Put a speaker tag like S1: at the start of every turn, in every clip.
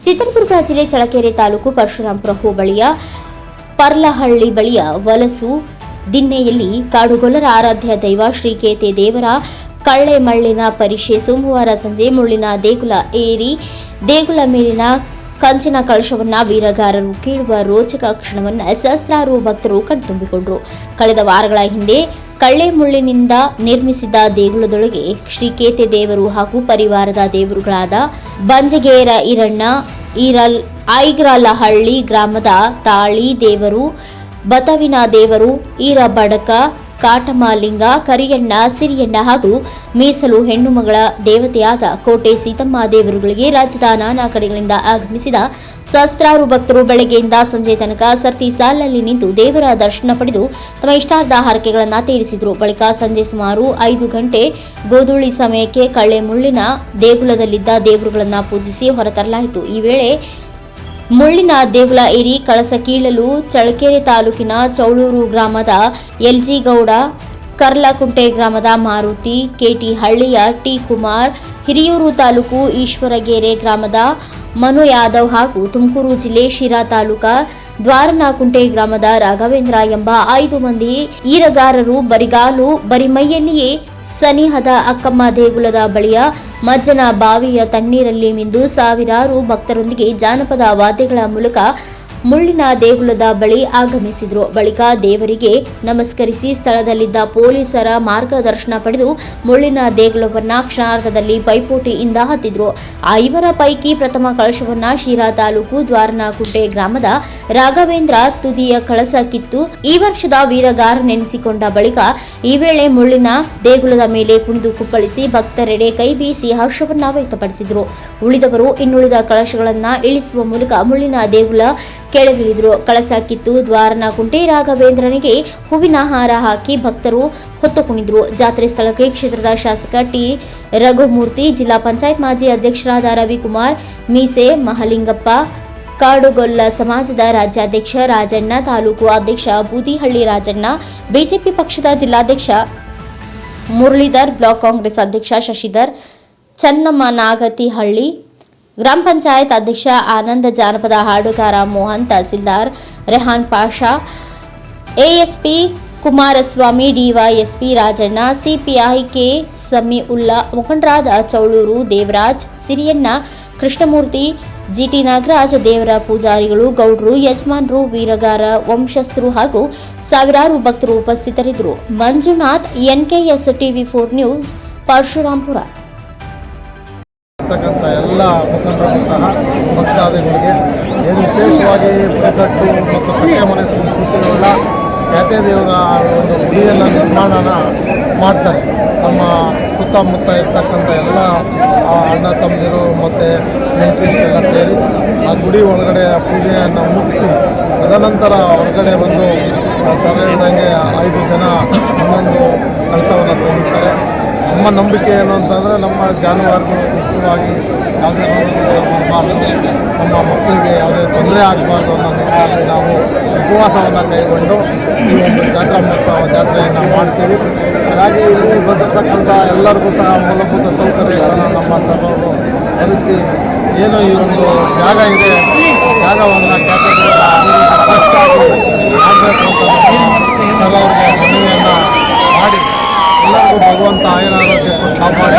S1: ಚಿತ್ರದುರ್ಗ ಜಿಲ್ಲೆ ಚಳ್ಳಕೆರೆ ತಾಲೂಕು ಪರಶುರಾಂಪುರ ಹೋಬಳಿಯ ಪರ್ಲಹಳ್ಳಿ ಬಳಿಯ ವಲಸು ದಿನ್ನೆಯಲ್ಲಿ ಕಾಡುಗೊಲ್ಲರ ಆರಾಧ್ಯ ದೈವ ಶ್ರೀ ಕೇತೆ ದೇವರ ಕಳ್ಳೆ ಮಳ್ಳಿನ ಪರಿಷೆ ಸೋಮವಾರ ಸಂಜೆ ಮುಳ್ಳಿನ ದೇಗುಲ ಏರಿ ದೇಗುಲ ಮೇಲಿನ ಕಂಚಿನ ಕಳಶವನ್ನ ವೀರಗಾರರು ಕೀಳುವ ರೋಚಕ ಕ್ಷಣವನ್ನು ಸಹಸ್ರಾರು ಭಕ್ತರು ಕಣ್ತುಂಬಿಕೊಂಡರು. ಕಳೆದ ವಾರಗಳ ಹಿಂದೆ ಕಳ್ಳೆ ಮುಳ್ಳಿನಿಂದ ನಿರ್ಮಿಸಿದ್ದ ದೇಗುಲದೊಳಗೆ ಶ್ರೀ ಕೇತೆ ದೇವರು ಹಾಗೂ ಪರಿವಾರದ ದೇವರುಗಳಾದ ಬಂಜಗೇರ ಈರಣ್ಣ ಐಗ್ರಾಲಹಳ್ಳಿ ಗ್ರಾಮದ ತಾಳಿ ದೇವರು, ಬತವಿನ ದೇವರು, ಈರಬಡಕ, ಕಾಟಮಾಲಿಂಗ, ಕರಿಯಣ್ಣ, ಸಿರಿಯಣ್ಣ ಹಾಗೂ ಮೀಸಲು ಹೆಣ್ಣು ಮಗಳ ದೇವತೆಯಾದ ಕೋಟೆ ಸೀತಮ್ಮ ದೇವರುಗಳಿಗೆ ರಾಜ್ಯದ ನಾನಾ ಕಡೆಗಳಿಂದ ಆಗಮಿಸಿದ ಸಹಸ್ರಾರು ಭಕ್ತರು ಬೆಳಗ್ಗೆಯಿಂದ ಸಂಜೆ ತನಕ ಸರತಿ ಸಾಲಲ್ಲಿ ನಿಂತು ದೇವರ ದರ್ಶನ ಪಡೆದು ತಮ್ಮ ಇಷ್ಟಾರ್ಥ ಹರಕೆಗಳನ್ನು ತೀರಿಸಿದರು. ಬಳಿಕ ಸಂಜೆ ಸುಮಾರು 5 ಗಂಟೆ ಗೋಧೂಳಿ ಸಮಯಕ್ಕೆ ಕಳ್ಳೆ ಮುಳ್ಳಿನ ದೇಗುಲದಲ್ಲಿದ್ದ ದೇವರುಗಳನ್ನು ಪೂಜಿಸಿ ಹೊರತರಲಾಯಿತು. ಈ ವೇಳೆ ಮುಳ್ಳಿನ ದೇಗುಲ ಏರಿ ಕಳಸ ಕೀಳಲು ಚಳ್ಳಕೆರೆ ತಾಲೂಕಿನ ಚೌಳೂರು ಗ್ರಾಮದ ಎಲ್ಜಿ ಗೌಡ, ಕರ್ಲಕುಂಟೆ ಗ್ರಾಮದ ಮಾರುತಿ, ಕೆಟಿ ಹಳ್ಳಿಯ ಟಿ ಕುಮಾರ್, ಹಿರಿಯೂರು ತಾಲೂಕು ಈಶ್ವರಗೆರೆ ಗ್ರಾಮದ ಮನು ಯಾದವ್ ಹಾಗೂ ತುಮಕೂರು ಜಿಲ್ಲೆ ಶಿರಾ ತಾಲೂಕಾ ದ್ವಾರನಕುಂಟೆ ಗ್ರಾಮದ ರಾಘವೇಂದ್ರ ಎಂಬ 5 ಮಂದಿ ಈರಗಾರರು ಬರಿಗಾಲು ಬರಿಮೈಯಲ್ಲಿಯೇ ಸನಿಹದ ಅಕ್ಕಮ್ಮ ದೇಗುಲದ ಬಳಿಯ ಮಜ್ಜನ ಬಾವಿಯ ತಣ್ಣೀರಲ್ಲಿ ಮಿಂದು ಸಾವಿರಾರು ಭಕ್ತರೊಂದಿಗೆ ಜಾನಪದ ವಾದ್ಯಗಳ ಮೂಲಕ ಮುಳ್ಳಿನ ದೇಗುಲದ ಬಳಿ ಆಗಮಿಸಿದರು. ಬಳಿಕ ದೇವರಿಗೆ ನಮಸ್ಕರಿಸಿ ಸ್ಥಳದಲ್ಲಿದ್ದ ಪೊಲೀಸರ ಮಾರ್ಗದರ್ಶನ ಪಡೆದು ಮುಳ್ಳಿನ ದೇಗುಲವನ್ನ ಕ್ಷಣಾರ್ಧದಲ್ಲಿ ಪೈಪೋಟಿಯಿಂದ ಹತ್ತಿದ್ರು. 5 ಪೈಕಿ ಪ್ರಥಮ ಕಳಶವನ್ನ ಶಿರಾ ತಾಲೂಕು ದ್ವಾರನಕುಂಟೆ ಗ್ರಾಮದ ರಾಘವೇಂದ್ರ ತುದಿಯ ಕಳಸ ಕಿತ್ತು ಈ ವರ್ಷದ ವೀರಗಾರ ನೆನೆಸಿಕೊಂಡ ಬಳಿಕ ಈ ವೇಳೆ ಮುಳ್ಳಿನ ದೇಗುಲದ ಮೇಲೆ ಕುಣಿದು ಕುಪ್ಪಳಿಸಿ ಭಕ್ತರೆಡೆ ಕೈ ಬೀಸಿ ಹರ್ಷವನ್ನ ವ್ಯಕ್ತಪಡಿಸಿದರು. ಉಳಿದವರು ಇನ್ನುಳಿದ ಕಳಶಗಳನ್ನ ಇಳಿಸುವ ಮೂಲಕ ಮುಳ್ಳಿನ ದೇಗುಲ ಕೆಳಗಿಳಿದರು. ಕಳಸ ಕಿತ್ತು ದ್ವಾರನಕುಂಟೆ ರಾಘವೇಂದ್ರನಿಗೆ ಹೂವಿನ ಹಾರ ಹಾಕಿ ಭಕ್ತರು ಹೊತ್ತು ಕುಣಿದರು. ಜಾತ್ರೆ ಸ್ಥಳಕ್ಕೆ ಕ್ಷೇತ್ರದ ಶಾಸಕ ಟಿ ರಘುಮೂರ್ತಿ, ಜಿಲ್ಲಾ ಪಂಚಾಯತ್ ಮಾಜಿ ಅಧ್ಯಕ್ಷರಾದ ರವಿಕುಮಾರ್ ಮೀಸೆ, ಮಹಲಿಂಗಪ್ಪ, ಕಾಡುಗೊಲ್ಲ ಸಮಾಜದ ರಾಜ್ಯಾಧ್ಯಕ್ಷ ರಾಜಣ್ಣ, ತಾಲೂಕು ಅಧ್ಯಕ್ಷ ಬೂದಿಹಳ್ಳಿ ರಾಜಣ್ಣ, ಬಿಜೆಪಿ ಪಕ್ಷದ ಜಿಲ್ಲಾಧ್ಯಕ್ಷ ಮುರಳೀಧರ್, ಬ್ಲಾಕ್ ಕಾಂಗ್ರೆಸ್ ಅಧ್ಯಕ್ಷ ಶಶಿಧರ್, ಚನ್ನಮ್ಮನಾಗತಿಹಳ್ಳಿ, ಗ್ರಾಮ ಪಂಚಾಯತ್ ಅಧ್ಯಕ್ಷ ಆನಂದ್, ಜಾನಪದ ಹಾಡುಗಾರ Mohan, tahsildar Rehan Pasha, ASP Kumaraswamy, DYSP Rajanna, CPI Samiulla, ಮುಖಂಡರಾದ ಚೌಳೂರು ದೇವರಾಜ್, ಸಿರಿಯಣ್ಣ, ಕೃಷ್ಣಮೂರ್ತಿ, ಜಿಟಿ ನಾಗರಾಜ್, ದೇವರ ಪೂಜಾರಿಗಳು, ಗೌಡ್ರು, ಯಜಮಾನರು, ವೀರಗಾರ ವಂಶಸ್ಥರು ಹಾಗೂ ಸಾವಿರಾರು ಭಕ್ತರು ಉಪಸ್ಥಿತರಿದ್ದರು. ಮಂಜುನಾಥ್, ಎನ್ಕೆಎಸ್ ಟಿವಿ4 ನ್ಯೂಸ್, ಪರಶುರಾಂಪುರ.
S2: ಎಲ್ಲ ಮುಖಂಡರು ಸಹ ಭಕ್ತಾದಿಗಳಿಗೆ ಏನು ವಿಶೇಷವಾಗಿ ಬುಡಕಟ್ಟು ಮತ್ತು ಕಟ್ಟೆ ಮನೆ ಸಂಸ್ಕೃತಿಗಳ ಖ್ಯಾತೆ ದೇವರ ಒಂದು ಗುಡಿಯನ್ನು ನಿರ್ಮಾಣನ ಮಾಡ್ತಾರೆ. ನಮ್ಮ ಸುತ್ತಮುತ್ತ ಇರ್ತಕ್ಕಂಥ ಎಲ್ಲ ಅಣ್ಣ ತಮ್ಮದಿರು ಮತ್ತು ನೆಂಟರಿಷ್ಟೆಲ್ಲ ಸೇರಿ ಆ ಗುಡಿ ಒಳಗಡೆ ಪೂಜೆಯನ್ನು ಮುಗಿಸಿ ತದನಂತರ ಹೊರಗಡೆ ಬಂದು ಸರಳಂಗೆ 5 ಜನ ಒಂದೊಂದು ಕೆಲಸವನ್ನು ತಂದಿರ್ತಾರೆ. ನಮ್ಮ ನಂಬಿಕೆ ಏನು ಅಂತಂದರೆ ನಮ್ಮ ಜಾನುವಾರುಗಳು ಮುಖ್ಯವಾಗಿ ಯಾವುದೇ ನಮ್ಮ ಮಕ್ಕಳಿಗೆ ಯಾವುದೇ ತೊಂದರೆ ಆಗಬಾರ್ದು ಅನ್ನೋ ನಿಟ್ಟಿನಲ್ಲಿ ನಾವು ಉಪವಾಸವನ್ನು ಕೈಗೊಂಡು ಈ ಒಂದು ಜಾತ್ರಾ ಮಹೋತ್ಸವ ಜಾತ್ರೆಯನ್ನು ಮಾಡ್ತೀವಿ. ಹಾಗಾಗಿ ಇಲ್ಲಿ ಬಂದಿರತಕ್ಕಂಥ ಎಲ್ಲರಿಗೂ ಸಹ ಮೂಲಭೂತ ಸೌಕರ್ಯಗಳನ್ನು ನಮ್ಮ ಸರ್ವರು ಒದಗಿಸಿ ಏನು ಈ ಒಂದು ಜಾಗ ಇದೆ ಜಾಗವನ್ನು ಆಗಬೇಕು ಅಂತ ಸರ್ವರಿಗೆ ಮನವಿಯನ್ನು ಮಾಡಿ ಎಲ್ಲರಿಗೂ ಭಗವಂತ ಆಯುರಾರೋಗ್ಯ ಕಾಪಾಡಿ.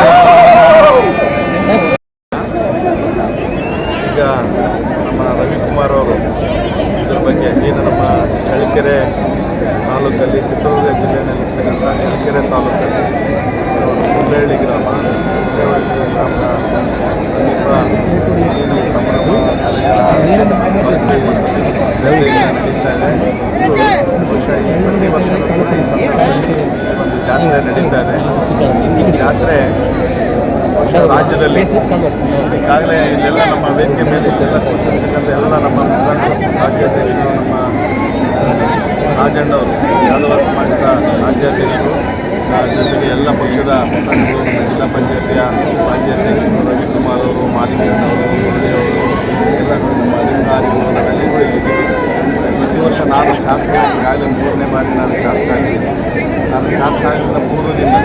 S3: ಈಗ ನಮ್ಮ ರವಿಕುಮಾರ್ ಅವರು ಇದ್ರ ಬಗ್ಗೆ ಏನು ನಮ್ಮ ಚಳ್ಳಕೆರೆ ತಾಲೂಕಲ್ಲಿ ಚಿತ್ರದುರ್ಗ ಜಿಲ್ಲೆಯಲ್ಲಿರ್ತಕ್ಕಂಥ ಚಳ್ಳಕೆರೆ ತಾಲೂಕಲ್ಲಿ ಹುಲ್ಲೇಳಿ ಗ್ರಾಮ ಗ್ರಾಮದ ಸಮೀಪ ಏನು ಸಂಭ್ರಮ ನಡೀತಾ ಇದೆ. ಬಹುಶಃ ಈ ಪ್ರತಿ ವರ್ಷ ಒಂದು ಜಾತ್ರೆ ನಡೀತಾ ಇದೆ. ಈ ಜಾತ್ರೆ ರಾಜ್ಯದಲ್ಲಿ ಈಗಾಗಲೇ ಇಲ್ಲೆಲ್ಲ ನಮ್ಮ ವೇದಿಕೆ ಮೇಲೆ ಇಲ್ಲೆಲ್ಲ ಕೂತಿರ್ತಕ್ಕಂಥ ಎಲ್ಲ ನಮ್ಮ ಮುಖಂಡರು, ರಾಜ್ಯಾಧ್ಯಕ್ಷರು, ನಮ್ಮ ರಾಜಣ್ಣವರು, ಯಾದವ ಸಮಾಜದ ರಾಜ್ಯಾಧ್ಯಕ್ಷರು, ಜೊತೆಗೆ ಎಲ್ಲ ಪಕ್ಷದ ಮುಖಂಡರು, ಜಿಲ್ಲಾ ಪಂಚಾಯತಿಯ ಮಾಜಿ ಅಧ್ಯಕ್ಷರು ರವಿಕುಮಾರ್ ಅವರು, ಮಾಲಿಂಗಣ್ಣವರು, ಮುರಳಿಯವರು, ಎಲ್ಲ ನಮ್ಮ ಅಧಿಕಾರಿಗಳು, ನಾವೆಲ್ಲರೂ ಇಲ್ಲಿದ್ದೀವಿ. ಪ್ರತಿ ವರ್ಷ ನಾನು ಶಾಸಕ, ಈಗಾಗಲೇ 3ನೇ ಬಾರಿ ನಾನು ಶಾಸಕ ಆಗಿದ್ದೀನಿ. ನಾನು ಶಾಸಕ ಆಗಿದ್ದ ಪೂರ್ವದಿಂದ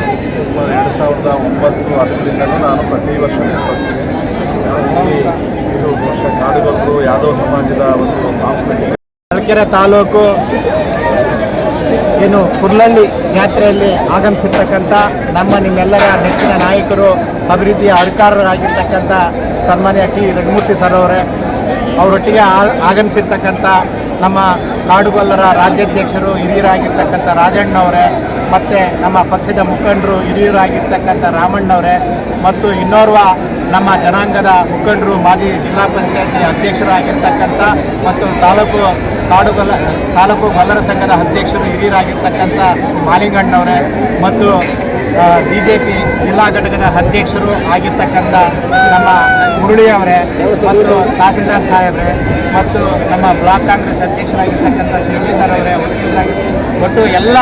S3: 2009-10ರಿಂದಲೂ ನಾನು ಪ್ರತಿ ವರ್ಷ ಬರ್ತೀನಿ. ಇದು ವರ್ಷ ಕಾಡು ಸೇವಕರು ಯಾದವ ಸಮಾಜದ ಒಂದು ಸಾಂಸ್ಕೃತಿಕ
S4: ಚಳ್ಳಕೆರೆ ತಾಲೂಕು ಏನು ಕುರ್ಲಳ್ಳಿ ಜಾತ್ರೆಯಲ್ಲಿ ಆಗಮಿಸಿರ್ತಕ್ಕಂಥ ನಿಮ್ಮೆಲ್ಲರ ನೆಚ್ಚಿನ ನಾಯಕರು, ಅಭಿವೃದ್ಧಿಯ ಅಧಿಕಾರರಾಗಿರ್ತಕ್ಕಂಥ ಸನ್ಮಾನ್ಯ ಟಿ ರಘುಮೂರ್ತಿ ಸರ್ ಅವರೇ, ಅವರೊಟ್ಟಿಗೆ ಆಗಮಿಸಿರ್ತಕ್ಕಂಥ ನಮ್ಮ ಕಾಡುಗೊಲ್ಲರ ರಾಜ್ಯಾಧ್ಯಕ್ಷರು ಹಿರಿಯರಾಗಿರ್ತಕ್ಕಂಥ ರಾಜಣ್ಣವರೇ, ಮತ್ತು ನಮ್ಮ ಪಕ್ಷದ ಮುಖಂಡರು ಹಿರಿಯರಾಗಿರ್ತಕ್ಕಂಥ ರಾಮಣ್ಣವರೇ, ಮತ್ತು ಇನ್ನೋರ್ವ ನಮ್ಮ ಜನಾಂಗದ ಮುಖಂಡರು, ಮಾಜಿ ಜಿಲ್ಲಾ ಪಂಚಾಯತಿ ಅಧ್ಯಕ್ಷರಾಗಿರ್ತಕ್ಕಂಥ ಮತ್ತು ತಾಲೂಕು ಗೊಲ್ಲರ ಸಂಘದ ಅಧ್ಯಕ್ಷರು ಹಿರಿಯರಾಗಿರ್ತಕ್ಕಂಥ ಮಾಲಿಂಗಣ್ಣವರೇ, ಮತ್ತು BJP ಜಿಲ್ಲಾ ಘಟಕದ ಅಧ್ಯಕ್ಷರು ಆಗಿರ್ತಕ್ಕಂಥ ನಮ್ಮ ಮುರಳಿಯವರೇ, ಮತ್ತು ತಹಸೀಲ್ದಾರ್ ಸಾಹೇಬ್ರೆ, ಮತ್ತು ನಮ್ಮ ಬ್ಲಾಕ್ ಕಾಂಗ್ರೆಸ್ ಅಧ್ಯಕ್ಷರಾಗಿರ್ತಕ್ಕಂಥ ಶಶಿಧರ್ ಅವರೇ, ಒಟ್ಟು ಎಲ್ಲ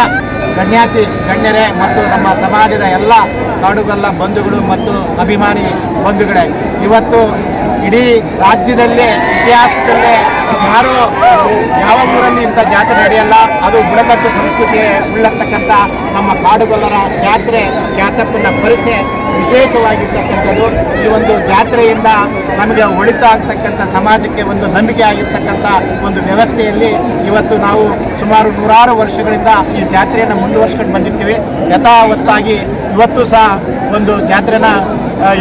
S4: ಗಣ್ಯರೇ ಮತ್ತು ನಮ್ಮ ಸಮಾಜದ ಎಲ್ಲ ಕಾಡುಗೊಲ್ಲ ಬಂಧುಗಳು ಮತ್ತು ಅಭಿಮಾನಿ ಬಂಧುಗಳೇ, ಇವತ್ತು ಇಡೀ ರಾಜ್ಯದಲ್ಲೇ ಇತಿಹಾಸದಲ್ಲೇ ಯಾವ ಊರಲ್ಲಿ ಇಂಥ ಜಾತ್ರೆ ನಡೆಯಲ್ಲ. ಅದು ಬುಡಕಟ್ಟು ಸಂಸ್ಕೃತಿ ಉಳ್ಳತಕ್ಕಂಥ ನಮ್ಮ ಕಾಡುಗೊಲ್ಲರ ಜಾತ್ರೆ ಖ್ಯಾತಪ್ಪನ ಪರಿಸೆ ವಿಶೇಷವಾಗಿರ್ತಕ್ಕಂಥದ್ದು. ಈ ಒಂದು ಜಾತ್ರೆಯಿಂದ ನಮಗೆ ಒಳಿತಾಗ್ತಕ್ಕಂಥ ಸಮಾಜಕ್ಕೆ ಒಂದು ನಂಬಿಕೆ ಆಗಿರ್ತಕ್ಕಂಥ ಒಂದು ವ್ಯವಸ್ಥೆಯಲ್ಲಿ ಇವತ್ತು ನಾವು ಸುಮಾರು 100 ವರ್ಷಗಳಿಂದ ಈ ಜಾತ್ರೆಯನ್ನು ಮುಂದುವರ್ಸ್ಕೊಂಡು ಬಂದಿರ್ತೀವಿ. ಯಥಾವತ್ತಾಗಿ ಇವತ್ತು ಸಹ ಒಂದು ಜಾತ್ರೆನ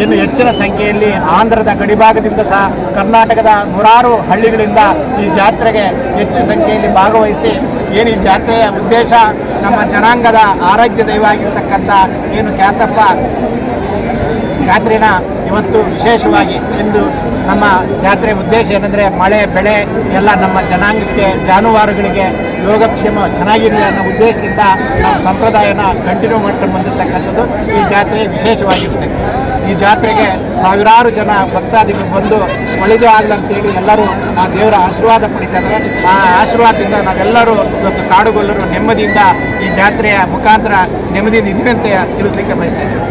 S4: ಇನ್ನು ಹೆಚ್ಚಿನ ಸಂಖ್ಯೆಯಲ್ಲಿ ಆಂಧ್ರದ ಗಡಿಭಾಗದಿಂದ ಸಹ ಕರ್ನಾಟಕದ 100 ಹಳ್ಳಿಗಳಿಂದ ಈ ಜಾತ್ರೆಗೆ ಹೆಚ್ಚು ಸಂಖ್ಯೆಯಲ್ಲಿ ಭಾಗವಹಿಸಿ ಏನು ಈ ಜಾತ್ರೆಯ ಉದ್ದೇಶ ನಮ್ಮ ಜನಾಂಗದ ಆರಾಧ್ಯ ದೈವ ಆಗಿರ್ತಕ್ಕಂಥ ಏನು ಖ್ಯಾತಪ್ಪ ಜಾತ್ರೆನ ಇವತ್ತು ವಿಶೇಷವಾಗಿ ಇಂದು ನಮ್ಮ ಜಾತ್ರೆ ಉದ್ದೇಶ ಏನಂದರೆ ಮಳೆ ಬೆಳೆ ಎಲ್ಲ ನಮ್ಮ ಜನಾಂಗಕ್ಕೆ ಜಾನುವಾರುಗಳಿಗೆ ಯೋಗಕ್ಷೇಮ ಚೆನ್ನಾಗಿರಲಿ ಅನ್ನೋ ಉದ್ದೇಶದಿಂದ ನಾವು ಸಂಪ್ರದಾಯನ ಕಂಟಿನ್ಯೂ ಮಾಡ್ಕೊಂಡು ಬಂದಿರತಕ್ಕಂಥದ್ದು. ಈ ಜಾತ್ರೆ ವಿಶೇಷವಾಗಿರುತ್ತೆ. ಈ ಜಾತ್ರೆಗೆ ಸಾವಿರಾರು ಜನ ಭಕ್ತಾದಿಗಳು ಬಂದು ಒಳ್ಳೆಯದು ಆಗಲಂತೇಳಿ ಎಲ್ಲರೂ ಆ ದೇವರ ಆಶೀರ್ವಾದ ಪಡಿತಾರೆ. ಆ ಆಶೀರ್ವಾದದಿಂದ ನಾವೆಲ್ಲರೂ ಇವತ್ತು ಕಾಡುಗೊಲ್ಲರು ನೆಮ್ಮದಿಯಿಂದ ಈ ಜಾತ್ರೆಯ ಮುಖಾಂತರ ನೆಮ್ಮದಿಯಿಂದ ಇದೀವಿ ಅಂತ ತಿಳಿಸ್ಲಿಕ್ಕೆ ಬಯಸ್ತಾ ಇದ್ದೀವಿ.